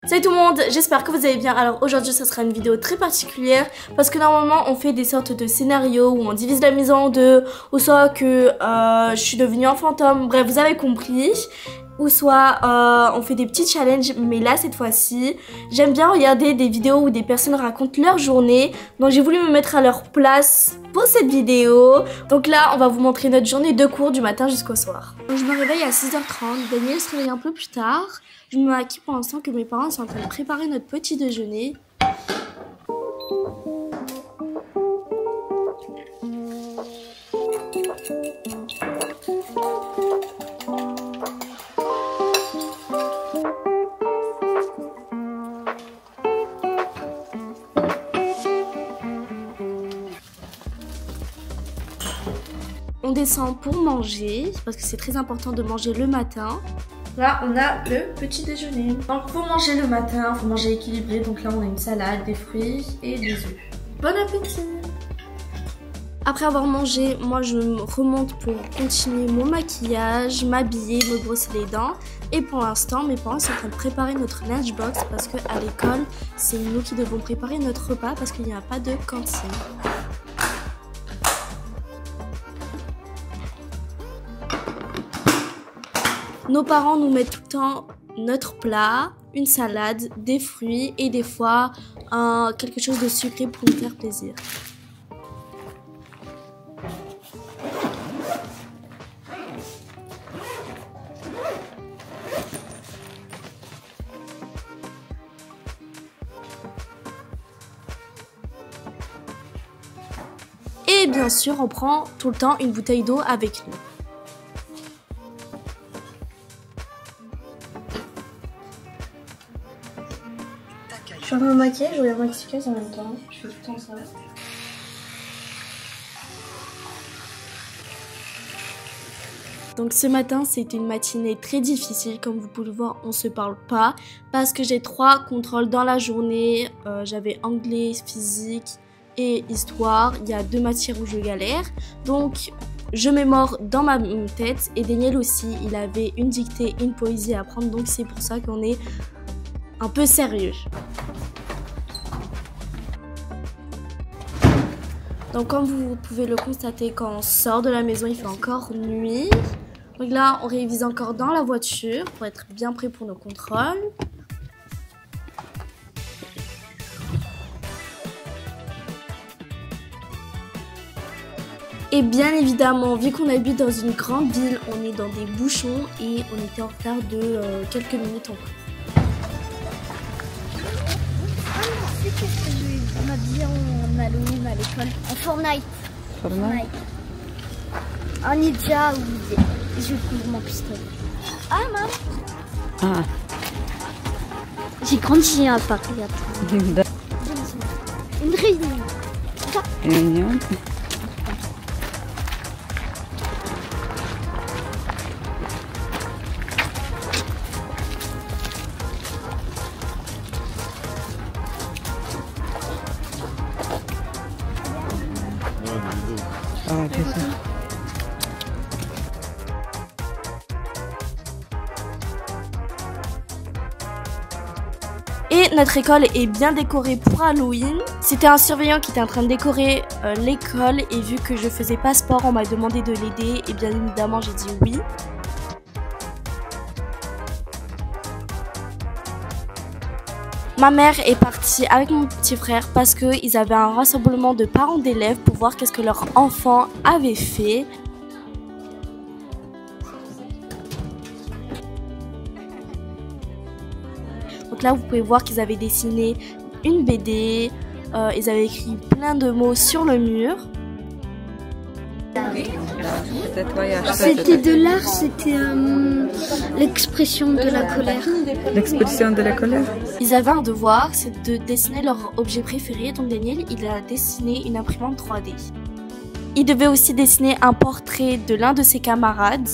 Salut tout le monde, j'espère que vous allez bien. Alors aujourd'hui ça sera une vidéo très particulière parce que normalement on fait des sortes de scénarios où on divise la maison en deux, ou soit que je suis devenue un fantôme, bref vous avez compris, ou soit on fait des petits challenges. Mais là cette fois-ci j'aime bien regarder des vidéos où des personnes racontent leur journée, donc j'ai voulu me mettre à leur place pour cette vidéo. Donc là on va vous montrer notre journée de cours du matin jusqu'au soir. Donc, je me réveille à 6h30, Daniel se réveille un peu plus tard. Je me maquille pour l'instant que mes parents sont en train de préparer notre petit déjeuner. On descend pour manger, parce que c'est très important de manger le matin. Là, on a le petit déjeuner. Donc, pour manger le matin, il faut manger équilibré. Donc là, on a une salade, des fruits et des œufs. Bon appétit! Après avoir mangé, moi, je me remonte pour continuer mon maquillage, m'habiller, me brosser les dents. Et pour l'instant, mes parents sont en train de préparer notre lunchbox parce qu'à l'école, c'est nous qui devons préparer notre repas parce qu'il n'y a pas de cantine. Nos parents nous mettent tout le temps notre plat, une salade, des fruits et des fois quelque chose de sucré pour nous faire plaisir. Et bien sûr, on prend tout le temps une bouteille d'eau avec nous. Je suis en train de me maquiller, je regarde maquilleuse en même temps. Je fais tout le temps ça. Donc ce matin, c'était une matinée très difficile. Comme vous pouvez le voir, on se parle pas. Parce que j'ai 3 contrôles dans la journée. J'avais anglais, physique et histoire. Il y a 2 matières où je galère. Donc je mémore dans ma tête. Et Daniel aussi, il avait une dictée, une poésie à apprendre. Donc c'est pour ça qu'on est un peu sérieux. Donc comme vous pouvez le constater, quand on sort de la maison, il fait encore nuit. Donc là, on révise encore dans la voiture pour être bien prêt pour nos contrôles. Et bien évidemment, vu qu'on habite dans une grande ville, on est dans des bouchons et on était en retard de quelques minutes en cours. Qu'est-ce que je vais m'habiller en Halloween à l'école? En Fortnite. En ninja ou je vais prendre mon pistolet. Ah maman. Ah. J'ai grandi à Paris. Une réunion. Réunion. Et notre école est bien décorée pour Halloween. C'était un surveillant qui était en train de décorer l'école et vu que je faisais pas sport, on m'a demandé de l'aider et bien évidemment j'ai dit oui. Ma mère est partie avec mon petit frère parce qu'ils avaient un rassemblement de parents d'élèves pour voir qu'est-ce que leur enfant avait fait. Donc là, vous pouvez voir qu'ils avaient dessiné une BD, ils avaient écrit plein de mots sur le mur. C'était de l'art, c'était l'expression de la colère. L'expression de la colère. Ils avaient un devoir, c'est de dessiner leur objet préféré. Donc Daniel, il a dessiné une imprimante 3D. Il devait aussi dessiner un portrait de l'un de ses camarades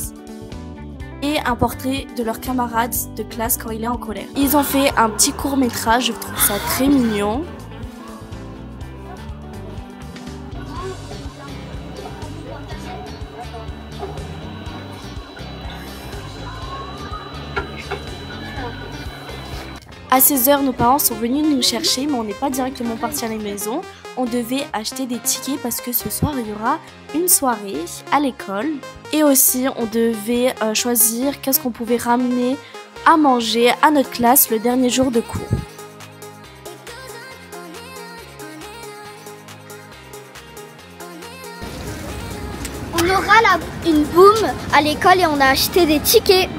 et un portrait de leur camarade de classe quand il est en colère. Ils ont fait un petit court-métrage, je trouve ça très mignon. À 16h, nos parents sont venus nous chercher, mais on n'est pas directement partis à la maison. On devait acheter des tickets parce que ce soir, il y aura une soirée à l'école. Et aussi, on devait choisir qu'est-ce qu'on pouvait ramener à manger à notre classe le dernier jour de cours. On aura une boum à l'école et on a acheté des tickets.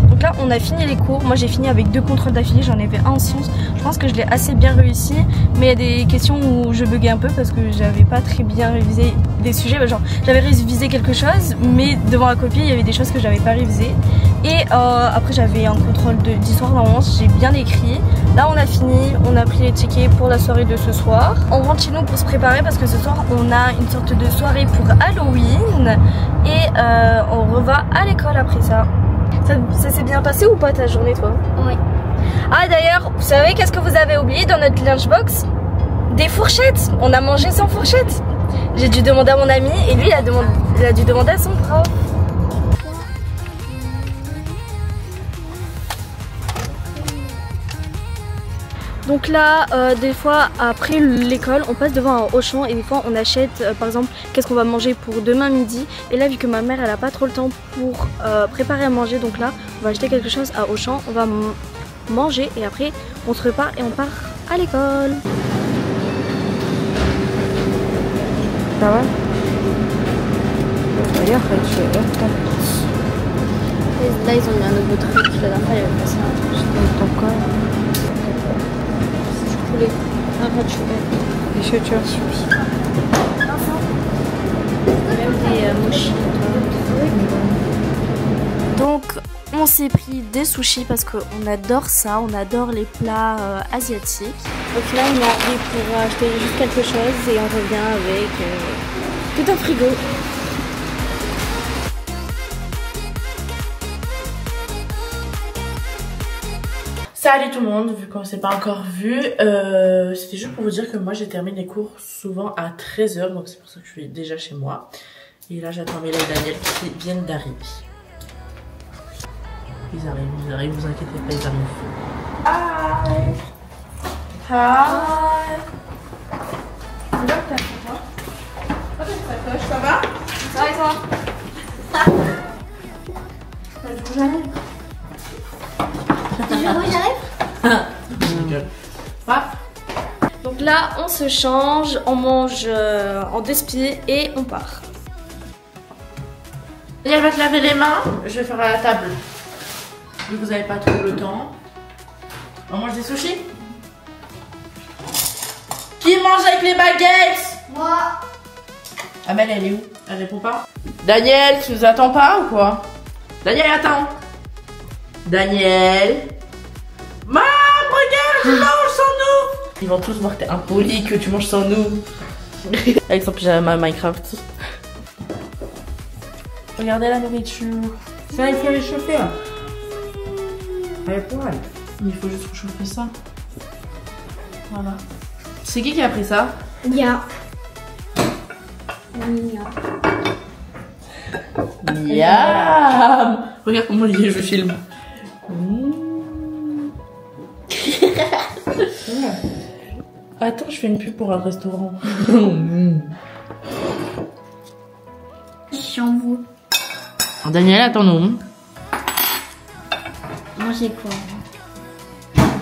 Donc là, on a fini les cours. Moi, j'ai fini avec 2 contrôles d'affilée. J'en avais un en sciences. Je pense que je l'ai assez bien réussi. Mais il y a des questions où je buguais un peu parce que j'avais pas très bien révisé des sujets. Genre, j'avais révisé quelque chose, mais devant la copie, il y avait des choses que j'avais pas révisées. Et après, j'avais un contrôle d'histoire normalement. J'ai bien écrit. Là, on a fini. On a pris les tickets pour la soirée de ce soir. On rentre chez nous pour se préparer parce que ce soir, on a une sorte de soirée pour Halloween. Et on reva à l'école après ça. Ça s'est bien passé ou pas ta journée, toi? Oui. Ah d'ailleurs, vous savez qu'est-ce que vous avez oublié dans notre lunchbox? Des fourchettes. On a mangé sans fourchette. J'ai dû demander à mon ami et lui il a dû demander à son prof. Donc là, des fois, après l'école, on passe devant un Auchan et des fois on achète, par exemple, qu'est-ce qu'on va manger pour demain midi. Et là, vu que ma mère, elle a pas trop le temps pour préparer à manger, donc là, on va acheter quelque chose à Auchan, on va manger et après, on se repart et on part à l'école. Ça va? Là, ils ont mis un nouveau truc. La dernière fois, il y avait passé un truc. Ton corps. Еще что? Même des mochis. Donc on s'est pris des sushis parce qu'on adore ça, on adore les plats asiatiques. Au final on est arrivé pour acheter juste quelque chose et on revient avec tout un frigo. Salut tout le monde, vu qu'on s'est pas encore vu, c'était juste pour vous dire que moi j'ai terminé les cours souvent à 13h, donc c'est pour ça que je suis déjà chez moi. Et là j'attends Mela et Daniel qui viennent d'arriver. Ils arrivent, vous inquiétez pas, ils arrivent. Hi! Hi! Ça va? Ça va et toi? Donc là on se change, on mange en 2 spies et on part. Elle va te laver les mains, je vais faire à la table. Vu que vous n'avez pas trop le temps. On mange des sushis? Qui mange avec les baguettes? Moi. Amel elle est où? Elle répond pas. Daniel, tu nous attends pas ou quoi? Daniel attends. Daniel. Maman, regarde, je mange sans nous. Ils vont tous voir que t'es impoli, que tu manges sans nous. Avec son pyjama Minecraft. Regardez la nourriture. Ça, il faut réchauffer. Avec poil. Il faut juste réchauffer ça. Voilà. C'est qui a pris ça? Nia. Miam. Regarde comment je filme. Attends, je fais une pub pour un restaurant. J'envoie. Daniel, attends-nous. Manger quoi?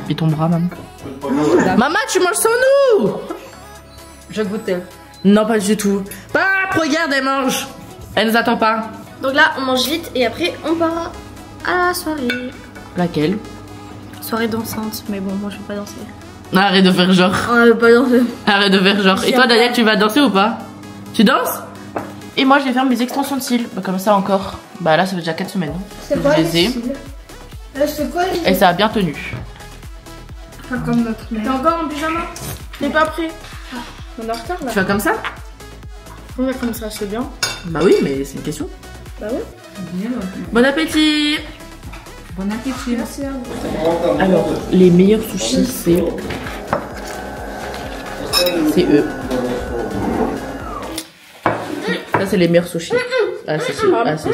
Et ton bras, maman. Maman, tu manges sans nous. Je goûtais. Non, pas du tout. Pap, regarde, elle mange. Elle nous attend pas. Donc là on mange vite et après on part à la soirée. Laquelle? Soirée dansante, mais bon moi je vais pas danser. Arrête de faire genre. On va pas danser. Arrête de faire genre. Et toi, Daniel, tu vas danser ou pas? Tu danses? Et moi, je vais faire mes extensions de cils. Bah, comme ça encore. Bah là, ça fait déjà 4 semaines. C'est quoi je les ai. C'est quoi Et ça a bien tenu. Pas comme notre mère. T'es encore en pyjama? T'es pas prêt? On est en retard là. Tu vas comme ça? On va comme ça, c'est bien. Bah oui, mais c'est une question. Bah oui. Bon appétit! Bon appétit. Merci. Alors, les meilleurs sushis, c'est eux. Ça, c'est les meilleurs sushis. Ah, si, si. Ah, si, si.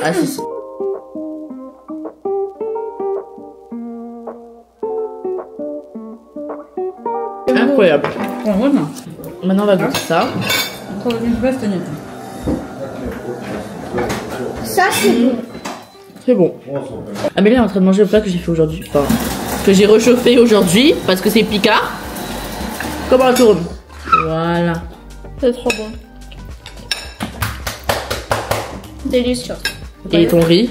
Ah, si, si. incroyable. Ah, vraiment. Maintenant, on va goûter ça. Encore une place, Tania. Ça, c'est bon. C'est bon. Amélie est en train de manger le plat que j'ai fait aujourd'hui. Enfin, que j'ai réchauffé aujourd'hui parce que c'est Picard. Comment on tourne? Voilà. C'est trop bon. Délicieux. Et ton riz?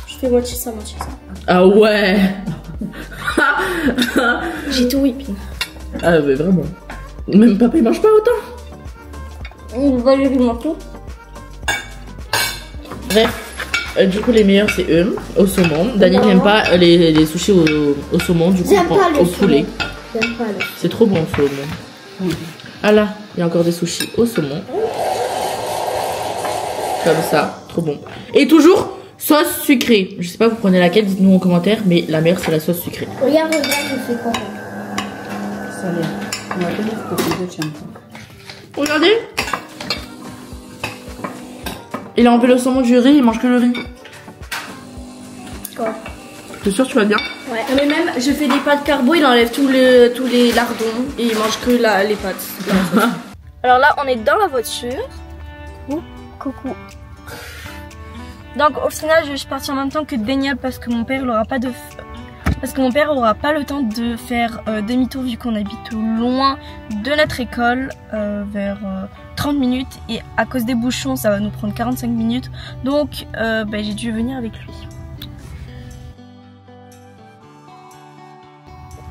Je fais moitié ça, moitié ça. Ah ouais. J'ai tout whipping. Ah mais vraiment. Même papa il mange pas autant. Il va lui tout. Bref, du coup les meilleurs c'est eux, au saumon. Daniel n'aime pas les sushis au saumon, du coup J'aime pas le au poulet. J'aime pas le. C'est trop bon au saumon. Ah là, il y a encore des sushis au saumon. Comme ça, trop bon. Et toujours sauce sucrée. Je sais pas vous prenez laquelle, dites-nous en commentaire, mais la meilleure c'est la sauce sucrée. Regarde, je fais quoi? Ça a l'air. On va tenir pour que je tienne. Regardez. Il a enlevé le saumon du riz, il mange que le riz. Quoi? T'es sûr tu vas bien? Ouais. Non, mais même, je fais des pâtes carbo, il enlève tous les lardons et il mange que les pâtes. Alors là, on est dans la voiture. Coucou. Donc au final, je suis partie en même temps que Daniel parce que mon père n'aura pas le temps de faire demi-tour vu qu'on habite loin de notre école, vers 30 minutes, et à cause des bouchons ça va nous prendre 45 minutes, donc j'ai dû venir avec lui.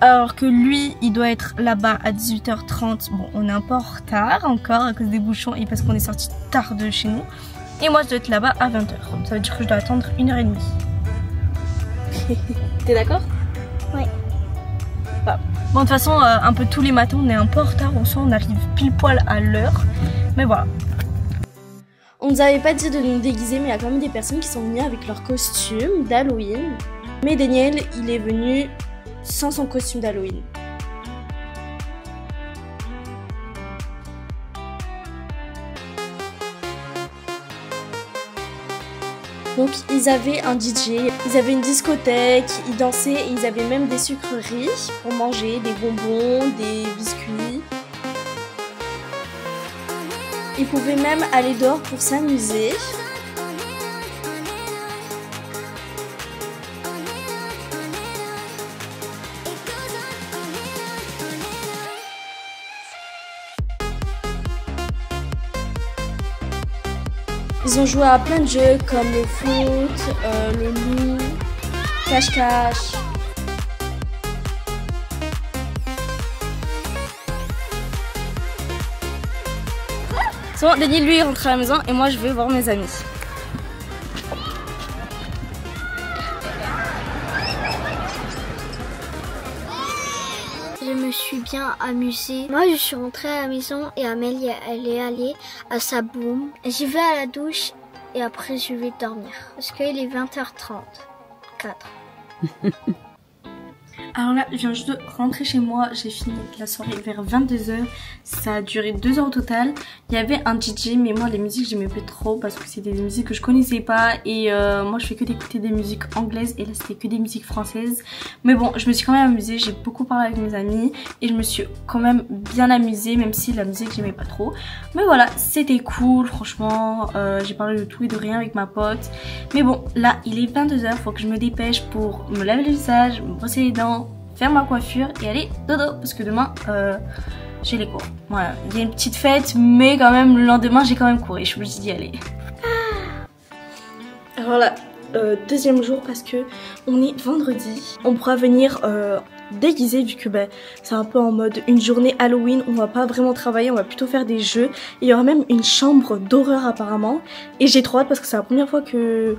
Alors que lui il doit être là-bas à 18h30, bon on est un peu en retard encore à cause des bouchons et parce qu'on est sorti tard de chez nous, et moi je dois être là-bas à 20h, ça veut dire que je dois attendre 1h30. T'es d'accord? Ouais. Bon, de toute façon, un peu tous les matins, on est un peu en retard. En soi, on arrive pile poil à l'heure. Mais voilà. On nous avait pas dit de nous déguiser, mais il y a quand même des personnes qui sont venues avec leur costume d'Halloween. Mais Daniel, il est venu sans son costume d'Halloween. Donc ils avaient un DJ, ils avaient une discothèque, ils dansaient et ils avaient même des sucreries pour manger, des bonbons, des biscuits. Ils pouvaient même aller dehors pour s'amuser. Ils ont joué à plein de jeux comme le foot, le loup, cache-cache. C'est bon, Daniel lui il rentre à la maison et moi je vais voir mes amis. Je me suis bien amusée. Moi, je suis rentrée à la maison et Amélie, elle est allée à sa boum. J'y vais à la douche et après, je vais dormir. Parce qu'il est 20h30. 4. Alors là, je viens juste de rentrer chez moi, j'ai fini la soirée vers 22h, ça a duré 2 heures au total. Il y avait un DJ, mais moi les musiques j'aimais pas trop parce que c'était des musiques que je connaissais pas et moi je fais que d'écouter des musiques anglaises et là c'était que des musiques françaises. Mais bon, je me suis quand même amusée, j'ai beaucoup parlé avec mes amis et je me suis quand même bien amusée même si la musique j'aimais pas trop. Mais voilà, c'était cool, franchement, j'ai parlé de tout et de rien avec ma pote. Mais bon, là il est 22h, faut que je me dépêche pour me laver le visage, me brosser les dents, faire ma coiffure et aller dodo parce que demain j'ai les cours. Voilà, il y a une petite fête mais quand même le lendemain j'ai quand même cours et je suis obligée d'y aller. Alors là, deuxième jour parce que on est vendredi. On pourra venir déguisé vu que c'est un peu en mode une journée Halloween, on va pas vraiment travailler, on va plutôt faire des jeux. Il y aura même une chambre d'horreur apparemment et j'ai trop hâte parce que c'est la première fois qu'il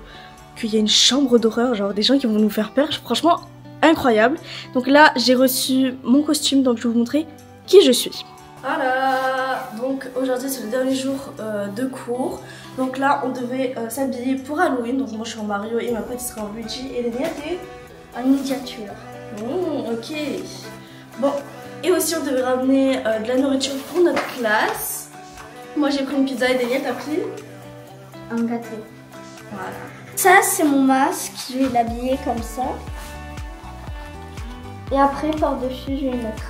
y a une chambre d'horreur, genre des gens qui vont nous faire peur, franchement incroyable. Donc là j'ai reçu mon costume, donc je vais vous montrer qui je suis. Voilà, donc aujourd'hui c'est le dernier jour de cours. Donc là on devait s'habiller pour Halloween, donc moi je suis en Mario et ma pote sera en Luigi et Daniel t'es En miniature. Ok. Bon, et aussi on devait ramener de la nourriture pour notre classe. Moi j'ai pris une pizza et Daniel t'as pris Un gâteau. Voilà. Ça c'est mon masque, je vais l'habiller comme ça. Et après par-dessus je vais mettre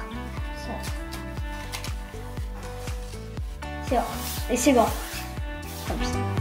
C'est bon. Et c'est bon. Comme ça.